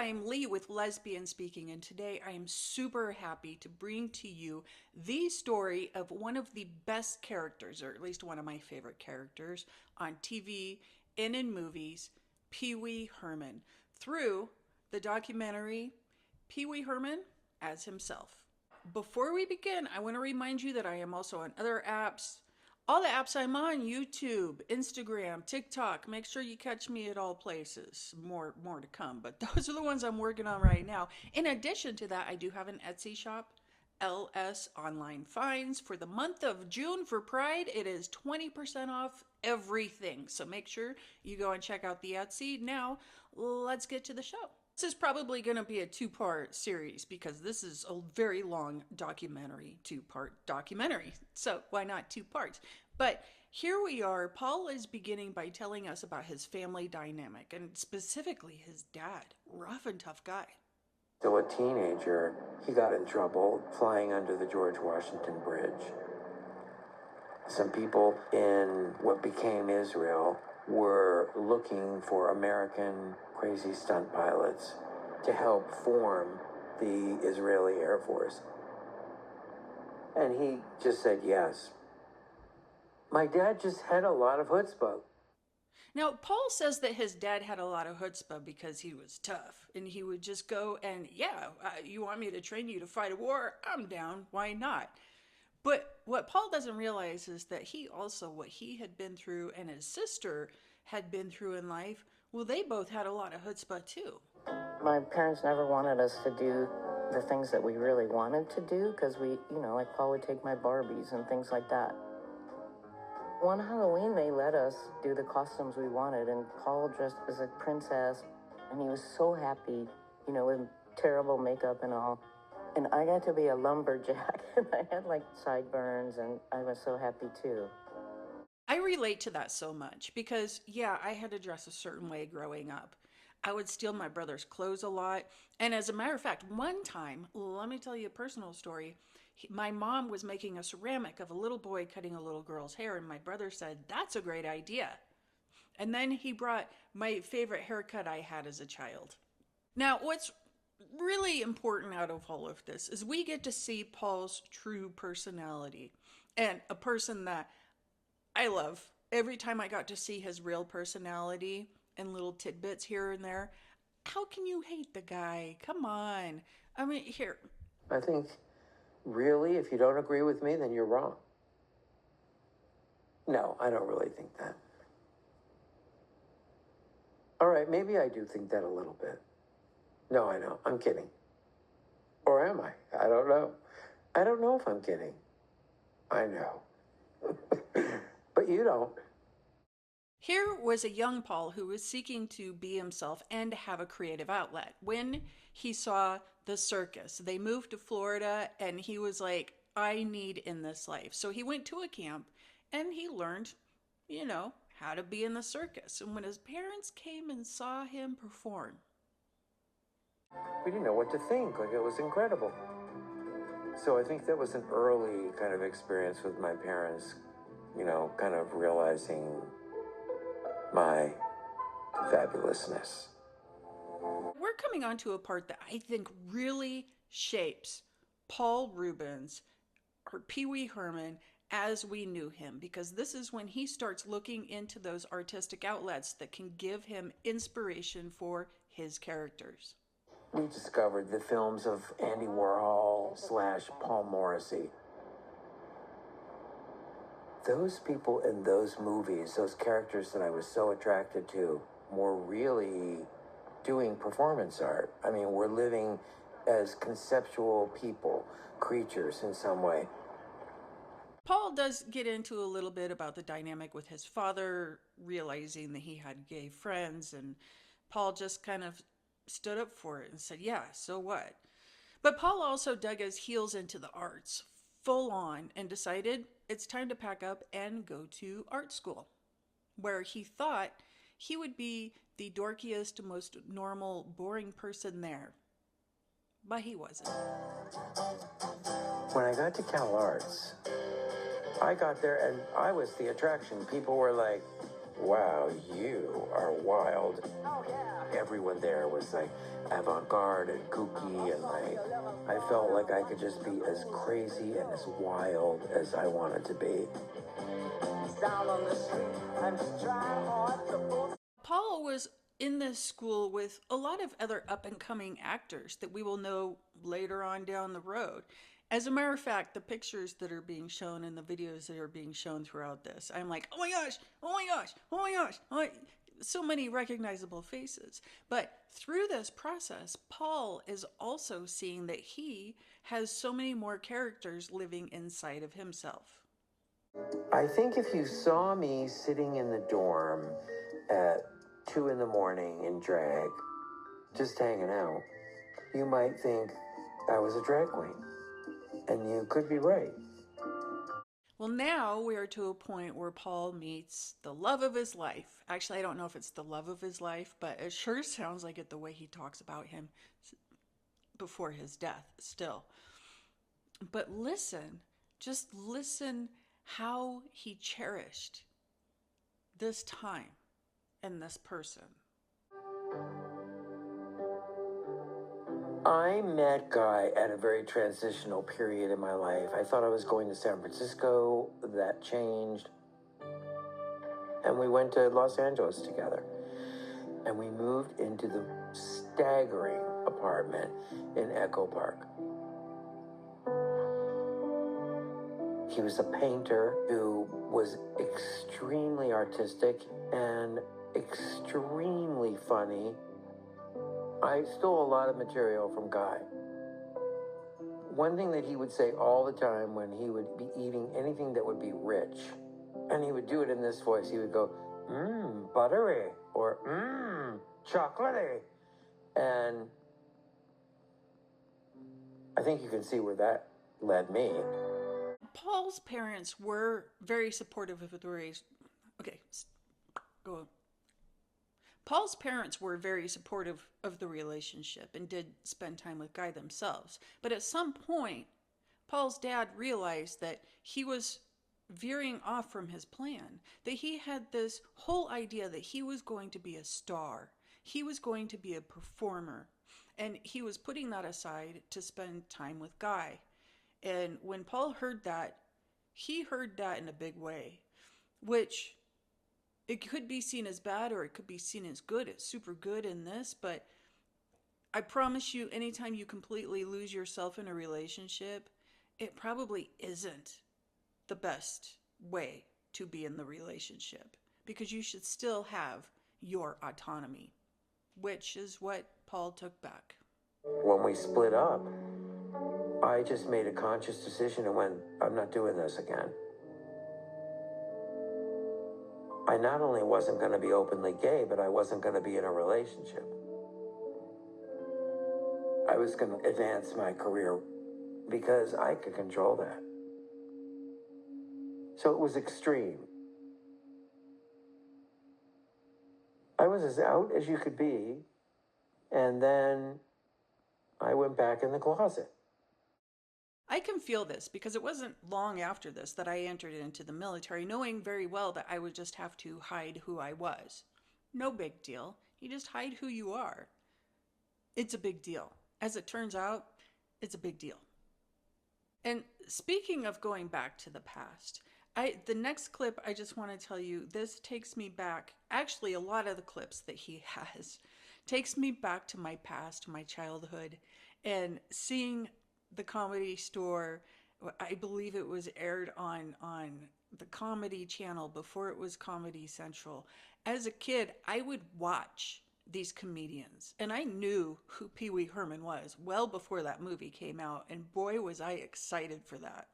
I'm Lee with Lesbian Speaking, and today I am super happy to bring to you the story of one of the best characters, or at least one of my favorite characters, on TV and in movies, Pee Wee Herman, through the documentary Pee Wee Herman as himself. Before we begin, I want to remind you that I am also on other apps. All the apps I'm on: YouTube, Instagram, TikTok. Make sure you catch me at all places. More to come, but those are the ones I'm working on right now. In addition to that, I do have an Etsy shop, LS Online Finds. For the month of June for Pride, it is 20% off everything. So make sure you go and check out the Etsy. Now, let's get to the show. This is probably going to be a two-part series because this is a very long documentary, two-part documentary. So why not two parts? But here we are. Paul is beginning by telling us about his family dynamic and specifically his dad, rough and tough guy. Still a teenager, he got in trouble flying under the George Washington Bridge. Some people in what became Israel were looking for American crazy stunt pilots to help form the Israeli Air Force. And he just said yes. My dad just had a lot of chutzpah. Now, Paul says that his dad had a lot of chutzpah because he was tough. And he would just go and, you want me to train you to fight a war? I'm down. Why not? But what Paul doesn't realize is that what he had been through and his sister had been through in life, well, they both had a lot of chutzpah too. My parents never wanted us to do the things that we really wanted to do because we, like Paul would take my Barbies and things like that. One Halloween, they let us do the costumes we wanted, and Paul dressed as a princess, and he was so happy, with terrible makeup and all. And I got to be a lumberjack, and I had like sideburns, and I was so happy too. I relate to that so much because, I had to dress a certain way growing up. I would steal my brother's clothes a lot. And as a matter of fact, one time, let me tell you a personal story. My mom was making a ceramic of a little boy cutting a little girl's hair, and my brother said, "That's a great idea." And then he brought my favorite haircut I had as a child. Now, what's really important out of all of this is we get to see Paul's true personality, and a person that I love. Every time I got to see his real personality and little tidbits here and there, how can you hate the guy? Come on. I mean, here. I think, really, if you don't agree with me, then you're wrong. No, I don't really think that. All right, maybe I do think that a little bit. No, I know. I'm kidding. Or am I? I don't know. I don't know if I'm kidding. I know. But you don't. Here was a young Paul who was seeking to be himself and have a creative outlet. When he saw the circus, they moved to Florida, and he was like, I need in this life. So he went to a camp and he learned, how to be in the circus. And when his parents came and saw him perform, we didn't know what to think. Like, it was incredible. So I think that was an early kind of experience with my parents, kind of realizing my fabulousness. We're coming on to a part that I think really shapes Paul Reubens, or Pee Wee Herman, as we knew him, because this is when he starts looking into those artistic outlets that can give him inspiration for his characters. We discovered the films of Andy Warhol / Paul Morrissey. Those people in those movies, those characters that I was so attracted to, were really doing performance art. I mean, we're living as conceptual people, creatures in some way. Paul does get into a little bit about the dynamic with his father, realizing that he had gay friends, and Paul just kind of stood up for it and said, yeah, so what? But Paul also dug his heels into the arts, full on, and decided it's time to pack up and go to art school, where he thought he would be the dorkiest, most normal, boring person there. But he wasn't. When I got to Cal Arts, I got there and I was the attraction. People were like, wow, you are wild. Everyone there was like avant-garde and kooky, and like I felt like I could just be as crazy and as wild as I wanted to be. Paul was in this school with a lot of other up and coming actors that we will know later on down the road. As a matter of fact, the pictures that are being shown and the videos that are being shown throughout this, I'm like, oh my gosh, oh my gosh, oh my gosh, so many recognizable faces. But through this process, Paul is also seeing that he has so many more characters living inside of himself. I think if you saw me sitting in the dorm at 2 in the morning in drag, just hanging out, you might think I was a drag queen. And you could be right. Well, now we are to a point where Paul meets the love of his life. Actually, I don't know if it's the love of his life, but it sure sounds like it the way he talks about him before his death, still. But listen, just listen how he cherished this time and this person. I met Guy at a very transitional period in my life. I thought I was going to San Francisco. That changed. And we went to Los Angeles together. And we moved into the staggering apartment in Echo Park. He was a painter who was extremely artistic and extremely funny. I stole a lot of material from Guy. One thing that he would say all the time when he would be eating anything that would be rich, and he would do it in this voice, he would go, buttery, or chocolatey. And I think you can see where that led me. Paul's parents were very supportive of the race. Okay, go on. Paul's parents were very supportive of the relationship and did spend time with Guy themselves. But at some point, Paul's dad realized that he was veering off from his plan, that he had this whole idea that he was going to be a star, he was going to be a performer, and he was putting that aside to spend time with Guy. And when Paul heard that, he heard that in a big way, which it could be seen as bad or it could be seen as good. It's super good in this, but I promise you, anytime you completely lose yourself in a relationship, it probably isn't the best way to be in the relationship because you should still have your autonomy, which is what Paul took back. When we split up, I just made a conscious decision and went, I'm not doing this again. I not only wasn't going to be openly gay, but I wasn't going to be in a relationship. I was going to advance my career because I could control that. So it was extreme. I was as out as you could be, and then I went back in the closet. I can feel this because it wasn't long after this that I entered into the military, knowing very well that I would just have to hide who I was. No big deal. You just hide who you are. It's a big deal. As it turns out, it's a big deal. And speaking of going back to the past, the next clip I just want to tell you, this takes me back. Actually, a lot of the clips that he has takes me back to my past, my childhood, and seeing the Comedy Store. I believe it was aired on the Comedy Channel before it was Comedy Central. As a kid, I would watch these comedians, and I knew who Pee Wee Herman was well before that movie came out, and boy was I excited for that.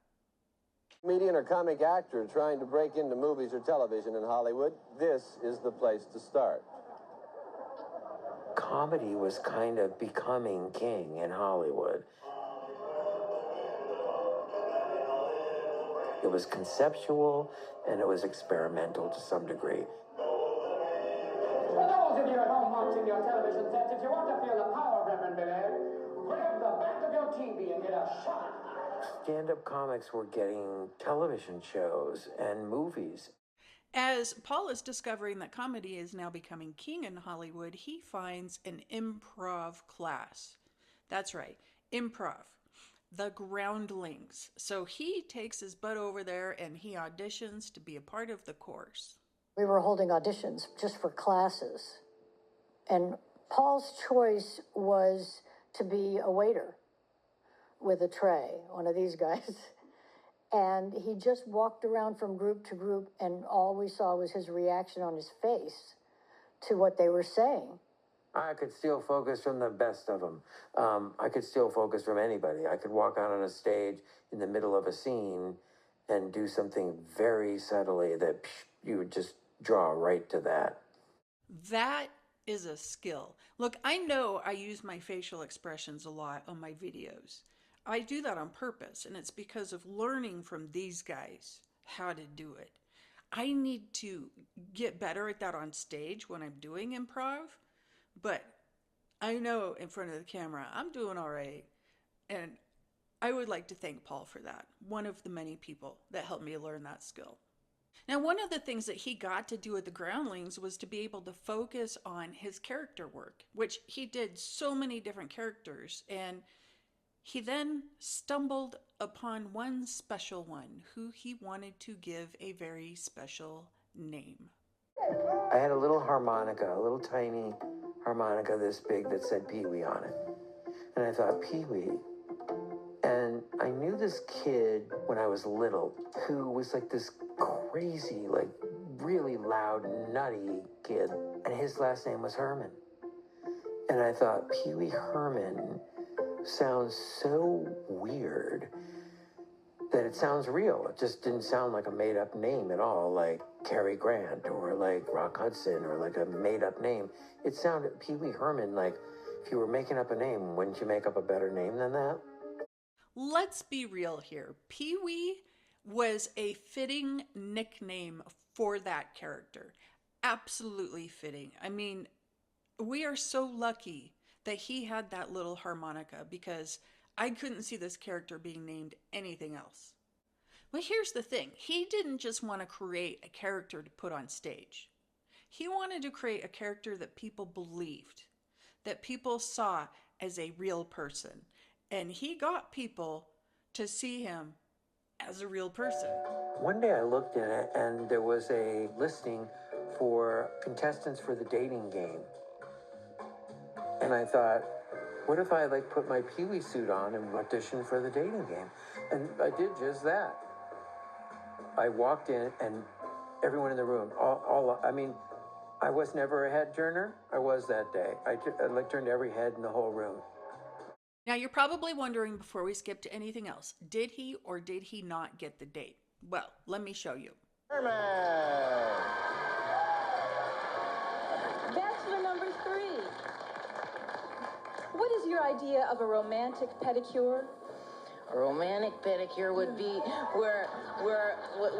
Comedian or comic actor trying to break into movies or television in Hollywood, this is the place to start. Comedy was kind of becoming king in Hollywood. It was conceptual and it was experimental to some degree. For those of you at home watching your television sets, if you want to feel the power of Reverend Billy, grab the back of your TV and get a shot. Stand-up comics were getting television shows and movies. As Paul is discovering that comedy is now becoming king in Hollywood, he finds an improv class. That's right, improv. The groundlings. So he takes his butt over there and he auditions to be a part of the course. We were holding auditions just for classes. And Paul's choice was to be a waiter with a tray, one of these guys. And he just walked around from group to group, and all we saw was his reaction on his face to what they were saying. I could steal focus from the best of them. I could steal focus from anybody. I could walk out on a stage in the middle of a scene and do something very subtly that you would just draw right to that. That is a skill. Look, I know I use my facial expressions a lot on my videos. I do that on purpose, and it's because of learning from these guys how to do it. I need to get better at that on stage when I'm doing improv, but I know in front of the camera I'm doing all right. And I would like to thank Paul for that, one of the many people that helped me learn that skill. Now, one of the things that he got to do at the Groundlings was to be able to focus on his character work, which he did so many different characters. And he then stumbled upon one special one who he wanted to give a very special name. I had a little harmonica, a little tiny harmonica this big that said Pee Wee on it. And I thought, Pee Wee. And I knew this kid when I was little who was like this crazy, like really loud, nutty kid. And his last name was Herman. And I thought, Pee Wee Herman sounds so weird that it sounds real. It just didn't sound like a made-up name at all, like Cary Grant or like Rock Hudson or like a made-up name. It sounded, Pee Wee Herman, like if you were making up a name, wouldn't you make up a better name than that? Let's be real here. Pee Wee was a fitting nickname for that character. Absolutely fitting. I mean, we are so lucky that he had that little harmonica, because I couldn't see this character being named anything else. But here's the thing. He didn't just want to create a character to put on stage. He wanted to create a character that people believed, that people saw as a real person. And he got people to see him as a real person. One day I looked in it and there was a listing for contestants for the dating game. And I thought, what if I like put my Pee Wee suit on and audition for the dating game? And I did just that. I walked in and everyone in the room, I was never a head turner. I was that day. I turned every head in the whole room. Now you're probably wondering, before we skip to anything else, did he or did he not get the date? Well, let me show you. Bachelor number 3. What is your idea of a romantic pedicure? A romantic pedicure would be where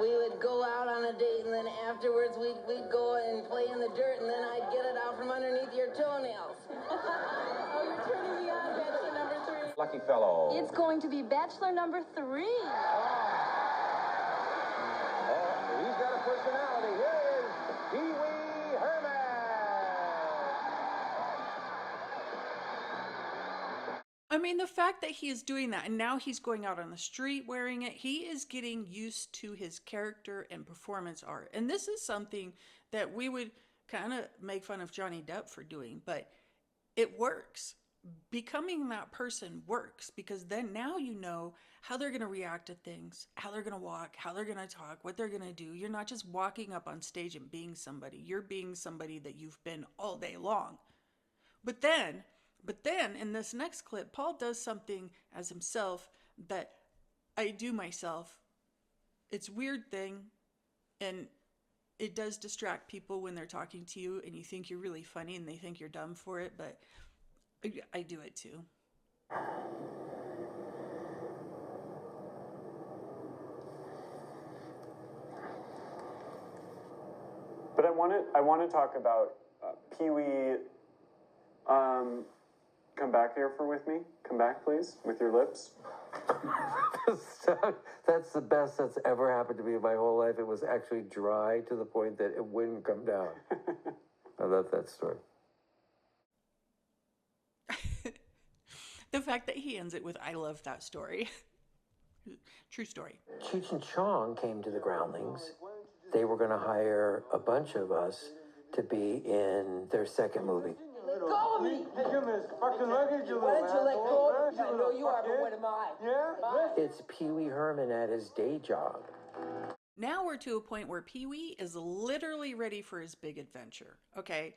we would go out on a date, and then afterwards we'd go and play in the dirt, and then I'd get it out from underneath your toenails. Oh, you're turning me on, Bachelor number 3. Lucky fellow. It's going to be Bachelor number 3. He's got a personality. Here is Pee Wee Herman. I mean, the fact that he is doing that, and now he's going out on the street wearing it, he is getting used to his character and performance art. And this is something that we would kind of make fun of Johnny Depp for doing, but it works. Becoming that person works, because then now you know how they're going to react to things, how they're going to walk, how they're going to talk, what they're going to do. You're not just walking up on stage and being somebody. You're being somebody that you've been all day long. But then in this next clip, Paul does something as himself that I do myself. It's a weird thing, and it does distract people when they're talking to you and you think you're really funny and they think you're dumb for it, but I do it too. But I want to talk about Pee Wee. Come back here with me. Come back, please, with your lips. That's the best that's ever happened to me in my whole life. It was actually dry to the point that it wouldn't come down. I love that story. The fact that he ends it with, I love that story. True story. Cheech and Chong came to the Groundlings. They were going to hire a bunch of us to be in their second movie. Let go of me! Hey, give me this fucking luggage, you Why little don't you let go of me? I asshole. know you are, but what am I? Yeah? It's Pee Wee Herman at his day job. Now we're to a point where Pee Wee is literally ready for his big adventure. Okay,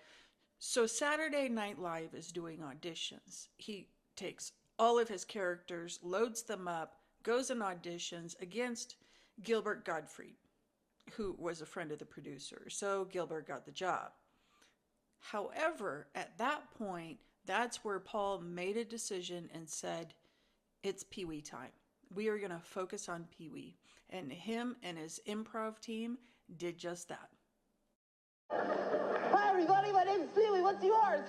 so Saturday Night Live is doing auditions. He takes all of his characters, loads them up, goes and auditions against Gilbert Gottfried, who was a friend of the producer. So Gilbert got the job. However, at that point, that's where Paul made a decision and said, it's Pee Wee time. We are going to focus on Pee Wee. And him and his improv team did just that. Hi, everybody. My name's Pee Wee. What's yours?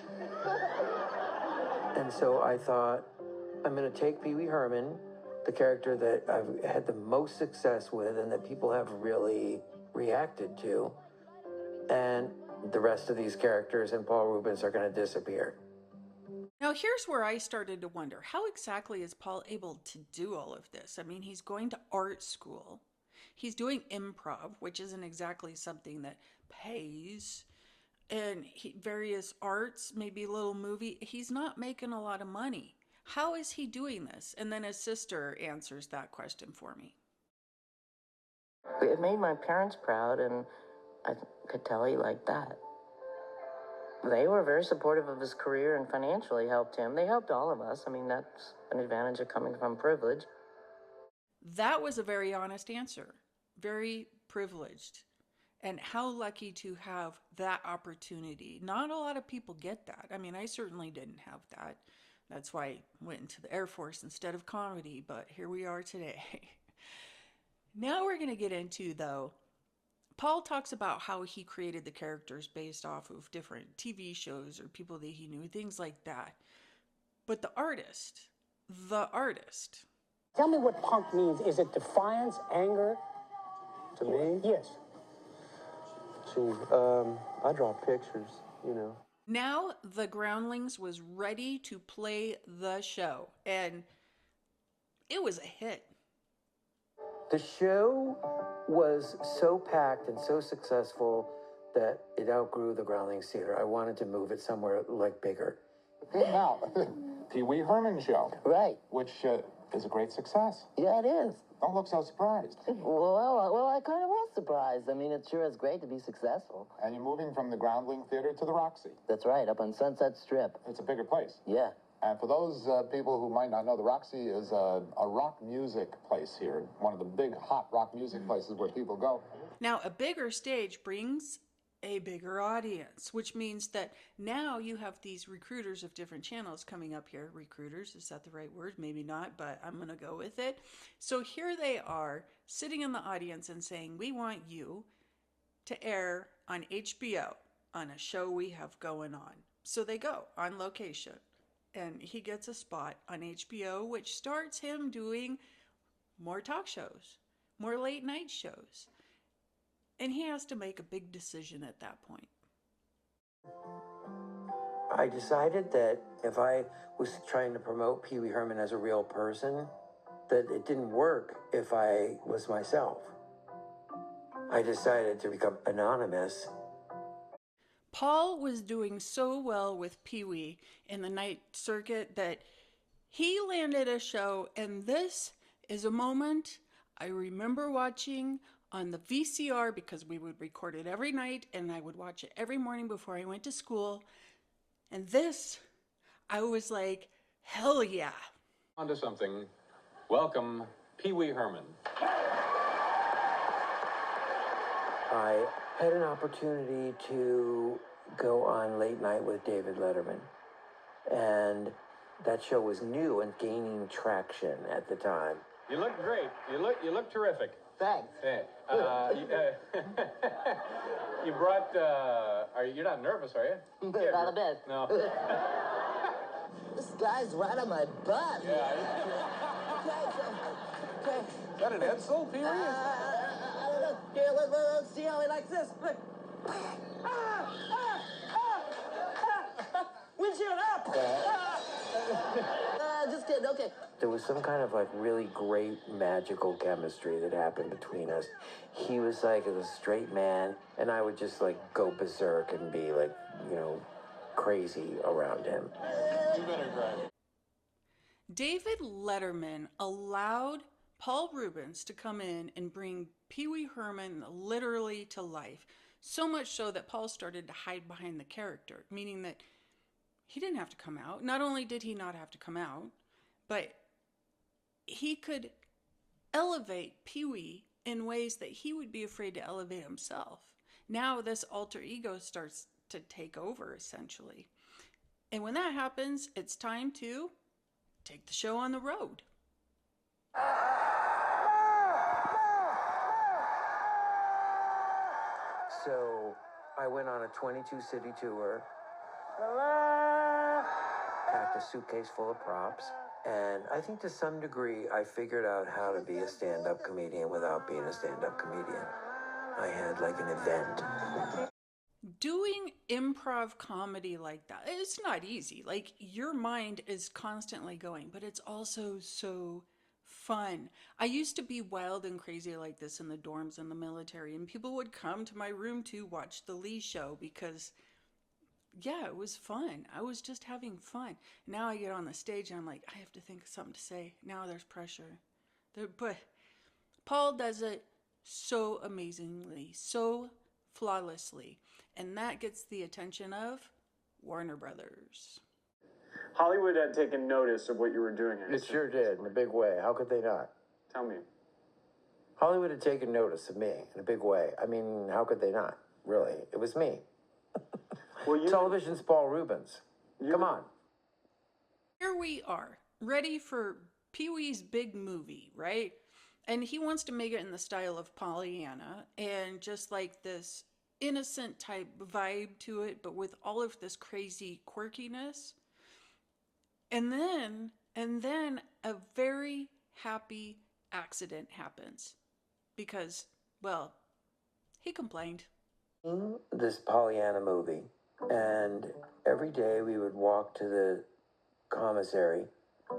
And so I thought, I'm going to take Pee Wee Herman, the character that I've had the most success with and that people have really reacted to, and the rest of these characters and Paul Reubens are going to disappear. Now, here's where I started to wonder, how exactly is Paul able to do all of this? I mean, he's going to art school. He's doing improv, which isn't exactly something that pays. And various arts, maybe a little movie. He's not making a lot of money. How is he doing this? And then his sister answers that question for me. It made my parents proud, and I could tell he liked that. They were very supportive of his career and financially helped him. They helped all of us. I mean, that's an advantage of coming from privilege. That was a very honest answer. Very privileged. And how lucky to have that opportunity. Not a lot of people get that. I mean, I certainly didn't have that. That's why I went into the Air Force instead of comedy, but here we are today. Now we're going to get into, though, Paul talks about how he created the characters based off of different TV shows or people that he knew, things like that. But the artist. Tell me what punk means. Is it defiance, anger? To me? Yes. Gee, I draw pictures, you know. Now the Groundlings was ready to play the show, and it was a hit. The show was so packed and so successful that it outgrew the Groundlings Theater. I wanted to move it somewhere like bigger. Now, Pee Wee Herman show. Right. Which is a great success. Yeah, it is. Don't look so surprised. Well, I kind of was surprised. I mean, it sure is great to be successful. And you're moving from the Groundling Theater to the Roxy. That's right, up on Sunset Strip. It's a bigger place. Yeah. And for those people who might not know, the Roxy is a rock music place here. One of the big, hot rock music places where people go. Now, a bigger stage brings a bigger audience, which means that now you have these recruiters of different channels coming up here. Recruiters, is that the right word? Maybe not, but I'm going to go with it. So here they are sitting in the audience and saying, we want you to air on HBO on a show we have going on. So they go on location. And he gets a spot on HBO, which starts him doing more talk shows, more late night shows. And he has to make a big decision at that point. I decided that if I was trying to promote Pee Wee Herman as a real person, that it didn't work if I was myself. I decided to become anonymous. Paul was doing so well with Pee Wee in the night circuit that he landed a show, and this is a moment I remember watching on the VCR because we would record it every night and I would watch it every morning before I went to school. And this, I was like, hell yeah. On to something. Welcome, Pee Wee Herman. I had an opportunity to go on Late Night with David Letterman. And that show was new and gaining traction at the time. You look great. You look terrific. Thanks. Hey, you brought, you're not nervous, are you? Not a bit. No. This guy's right on my butt. Yeah. Okay. Is that an Edsel, Pee-wee? I don't know. Here, let's see how he likes this. Look. Windshield up! Just kidding, okay. There was some kind of like really great magical chemistry that happened between us. He was like a straight man, and I would just like go berserk and be like, crazy around him. You better drive. David Letterman allowed Paul Reubens to come in and bring Pee Wee Herman literally to life. So much so that Paul started to hide behind the character, meaning that he didn't have to come out. Not only did he not have to come out, but he could elevate Pee Wee in ways that he would be afraid to elevate himself. Now this alter ego starts to take over, essentially. And when that happens, it's time to take the show on the road. So I went on a 22-city tour, packed a suitcase full of props, and I think to some degree I figured out how to be a stand-up comedian without being a stand-up comedian. I had like an event. Doing improv comedy like that, it's not easy. Like, your mind is constantly going, but it's also so fun. I used to be wild and crazy like this in the dorms in the military, and people would come to my room to watch the Lee show because, yeah, it was fun. I was just having fun. Now I get on the stage and I'm like, I have to think of something to say. Now there's pressure. But Paul does it so amazingly, so flawlessly. And that gets the attention of Warner Brothers. Hollywood had taken notice of what you were doing. It sure did, in a big way. How could they not? Tell me. Hollywood had taken notice of me in a big way. I mean, how could they not? Really, it was me. Well, Television's Paul Reubens. Come on. Here we are, ready for Pee Wee's big movie, right? And he wants to make it in the style of Pollyanna and just like this innocent type vibe to it, but with all of this crazy quirkiness. And then a very happy accident happens because, well, he complained. This Pollyanna movie, and every day we would walk to the commissary,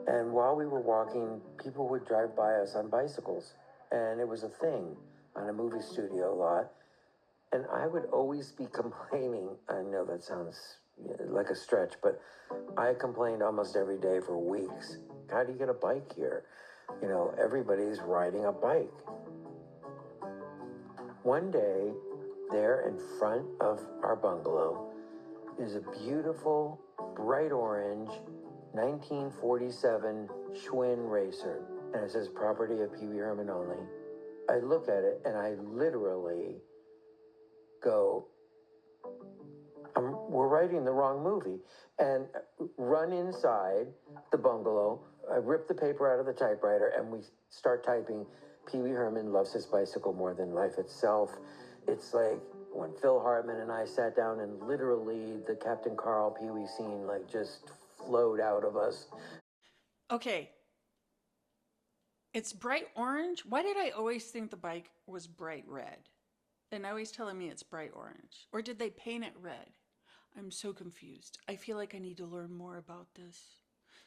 and while we were walking, people would drive by us on bicycles, and it was a thing on a movie studio lot, and I would always be complaining. I know that sounds like a stretch, but I complained almost every day for weeks. How do you get a bike here? Everybody's riding a bike. One day, there in front of our bungalow is a beautiful, bright orange 1947 Schwinn Racer, and it says property of Pee Wee Herman only. I look at it and I literally go, we're writing the wrong movie, and run inside the bungalow. I rip the paper out of the typewriter and we start typing, Pee Wee Herman loves his bicycle more than life itself. It's like when Phil Hartman and I sat down and literally the Captain Carl Pee Wee scene just flowed out of us. Okay. It's bright orange. Why did I always think the bike was bright red? And now he's telling me it's bright orange. Or did they paint it red? I'm so confused. I feel like I need to learn more about this.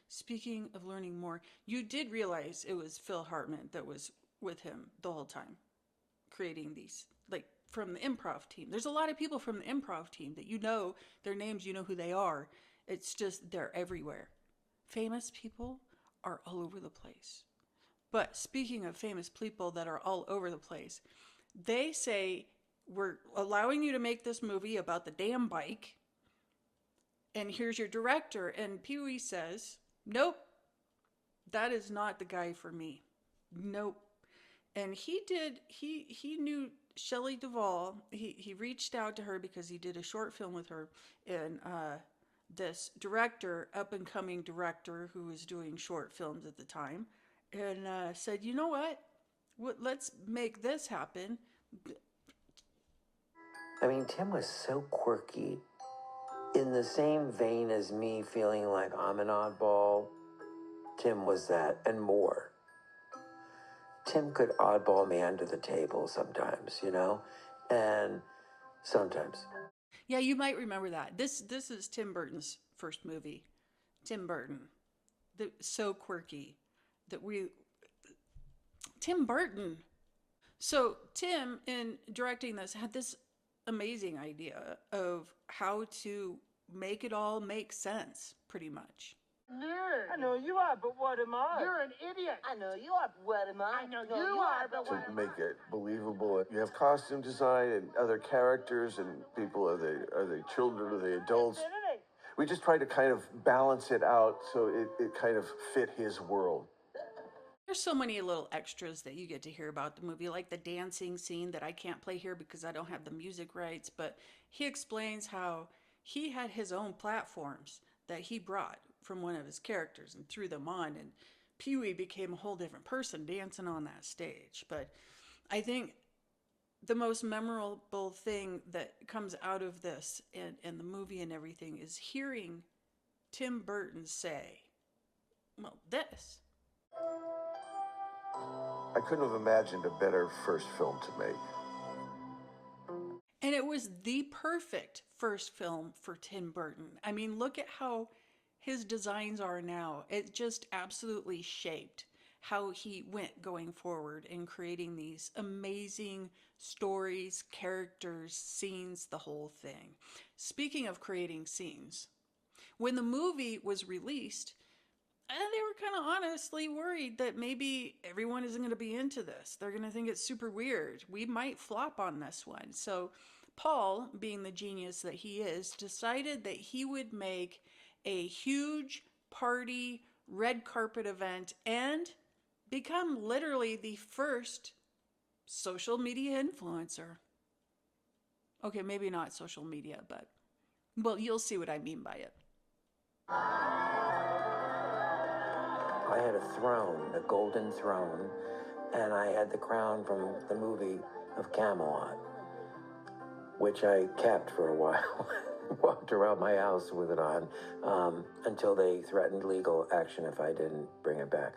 Speaking of learning more, you did realize it was Phil Hartman that was with him the whole time, creating these, like, from the improv team. There's a lot of people from the improv team that you know their names, you know who they are. It's just they're everywhere. Famous people are all over the place. But speaking of famous people that are all over the place, they say, we're allowing you to make this movie about the damn bike, and here's your director. And Pee Wee says, nope, that is not the guy for me. Nope. And he knew Shelley Duvall. He reached out to her because he did a short film with her, and this director, up and coming director who was doing short films at the time, and said, you know what? Let's make this happen. I mean, Tim was so quirky, in the same vein as me feeling like I'm an oddball. Tim was that and more. Tim could oddball me under the table sometimes, you know? And sometimes. Yeah, you might remember that. This is Tim Burton's first movie. Tim Burton. So quirky that we Tim Burton. So Tim, in directing this, had this amazing idea of how to make it all make sense, pretty much. Nerd. I know you are, but what am I? You're an idiot. I know you are, but what am I? I know you are, but what am I? To make it believable, you have costume design and other characters and people. Are they children? Are they adults? We just tried to kind of balance it out so it kind of fit his world. There's so many little extras that you get to hear about the movie, like the dancing scene that I can't play here because I don't have the music rights, but he explains how he had his own platforms that he brought from one of his characters and threw them on, and Pee-wee became a whole different person dancing on that stage. But I think the most memorable thing that comes out of this and the movie and everything is hearing Tim Burton say, well, this. I couldn't have imagined a better first film to make. And it was the perfect first film for Tim Burton. I mean, look at how his designs are now. It just absolutely shaped how he went going forward in creating these amazing stories, characters, scenes, the whole thing. Speaking of creating scenes, when the movie was released, they were kind of honestly worried that maybe everyone isn't going to be into this. They're going to think it's super weird. We might flop on this one. So Paul, being the genius that he is, decided that he would make a huge party, red carpet event and become literally the first social media influencer. Okay, maybe not social media, but, well, you'll see what I mean by it. I had a throne, a golden throne, and I had the crown from the movie of Camelot, which I kept for a while. Walked around my house with it on until they threatened legal action if I didn't bring it back.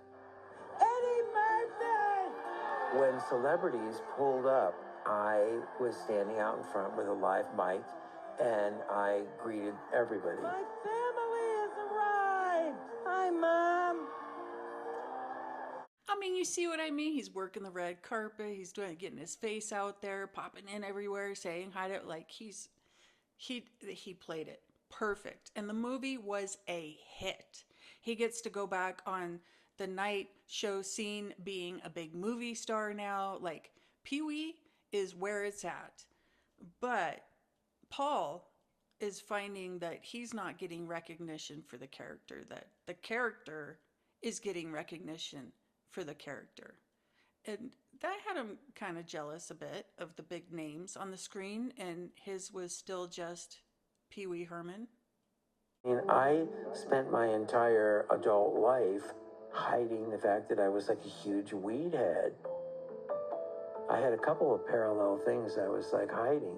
Eddie Murphy! When celebrities pulled up, I was standing out in front with a live mic, and I greeted everybody. My family has arrived! Hi, Mom! I mean, you see what I mean? He's working the red carpet. He's getting his face out there, popping in everywhere, saying hi to, like, he played it perfect. And the movie was a hit. He gets to go back on the night show scene being a big movie star now. Like, Pee-wee is where it's at. But Paul is finding that he's not getting recognition for the character, that the character is getting recognition for the character. And that had him kind of jealous a bit of the big names on the screen, and his was still just Pee Wee Herman. I mean, I spent my entire adult life hiding the fact that I was like a huge weed head. I had a couple of parallel things I was like hiding.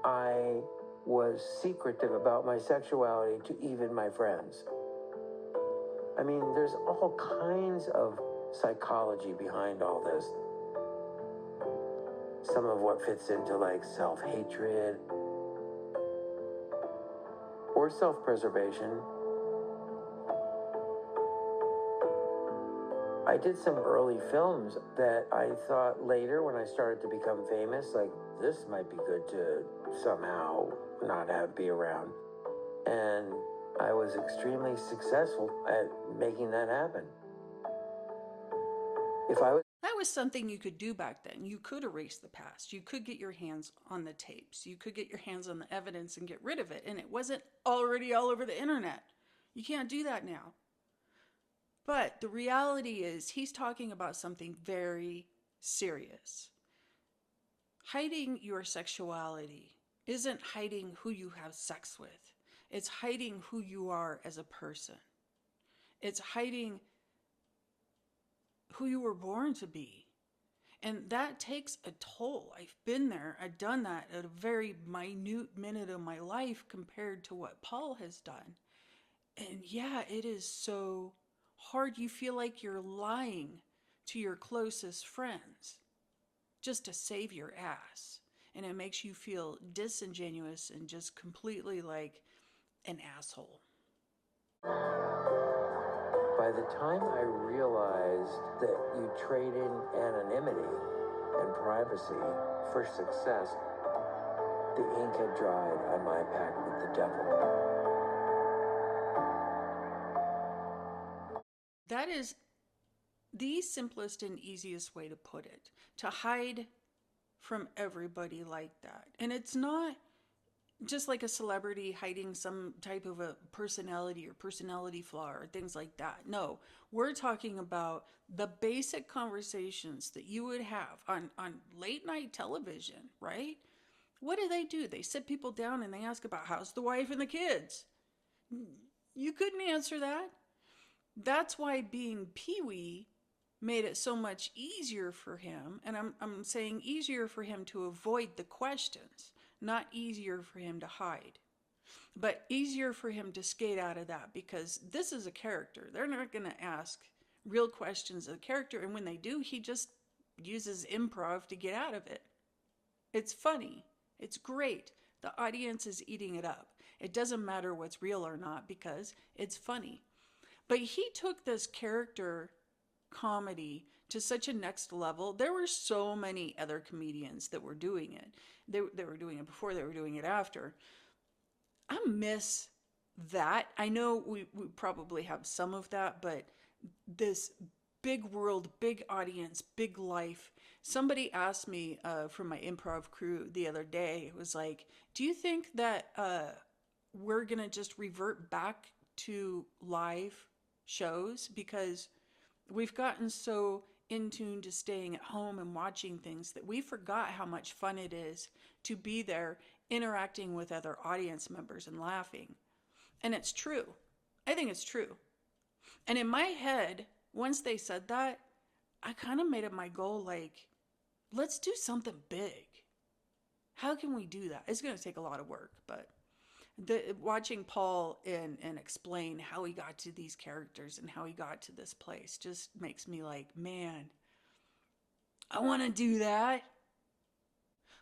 I was secretive about my sexuality to even my friends. I mean, there's all kinds of psychology behind all this. Some of what fits into like self-hatred or self-preservation. I did some early films that I thought later when I started to become famous, like this might be good to somehow not be around. And I was extremely successful at making that happen. That was something you could do back then. You could erase the past. You could get your hands on the tapes. You could get your hands on the evidence and get rid of it. And it wasn't already all over the internet. You can't do that now. But the reality is he's talking about something very serious. Hiding your sexuality isn't hiding who you have sex with. It's hiding who you are as a person. It's hiding who you were born to be. And that takes a toll. I've been there. I've done that at a very minute minute of my life compared to what Paul has done. And yeah, it is so hard. You feel like you're lying to your closest friends just to save your ass. And it makes you feel disingenuous and just completely like an asshole. By the time I realized that you trade in anonymity and privacy for success, the ink had dried on my pact with the devil. That is the simplest and easiest way to put it. To hide from everybody like that. And it's not just like a celebrity hiding some type of a personality or personality flaw or things like that. No, we're talking about the basic conversations that you would have on late night television, right? What do? They sit people down and they ask about how's the wife and the kids. You couldn't answer that. That's why being Pee-wee made it so much easier for him. And I'm saying easier for him to avoid the questions, not easier for him to hide, but easier for him to skate out of that, because this is a character. They're not going to ask real questions of the character. And when they do, he just uses improv to get out of it. It's funny. It's great. The audience is eating it up. It doesn't matter what's real or not because it's funny. But he took this character comedy to such a next level. There were so many other comedians that were doing it. They were doing it before, they were doing it after. I miss that. I know we probably have some of that, but this big world, big audience, big life. Somebody asked me from my improv crew the other day, it was like, do you think that we're going to just revert back to live shows? Because we've gotten so in tune to staying at home and watching things that we forgot how much fun it is to be there interacting with other audience members and laughing. And it's true. I think it's true. And in my head, once they said that, I kind of made it my goal, like, let's do something big. How can we do that? It's going to take a lot of work, but watching Paul and explain how he got to these characters and how he got to this place just makes me like, man, I want to do that.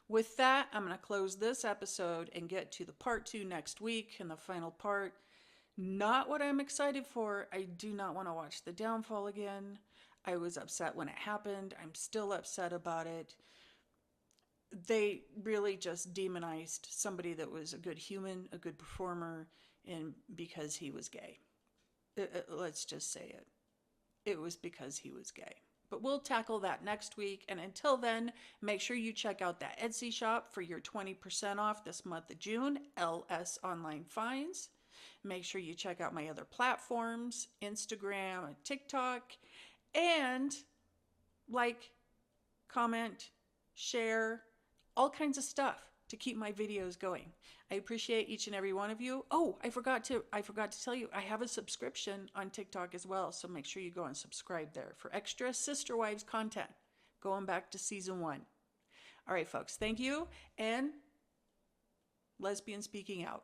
With that, I'm going to close this episode and get to the part 2 next week and the final part. Not what I'm excited for. I do not want to watch The Downfall again. I was upset when it happened. I'm still upset about it. They really just demonized somebody that was a good human, a good performer, and because he was gay. Let's just say it. It was because he was gay. But we'll tackle that next week. And until then, make sure you check out that Etsy shop for your 20% off this month of June, LS Online Finds. Make sure you check out my other platforms, Instagram and TikTok, and like, comment, share, all kinds of stuff to keep my videos going. I appreciate each and every one of you. Oh, I forgot to tell you, I have a subscription on TikTok as well, so make sure you go and subscribe there for extra Sister Wives content, going back to season 1. All right, folks, thank you, and Lesbian Speaking out.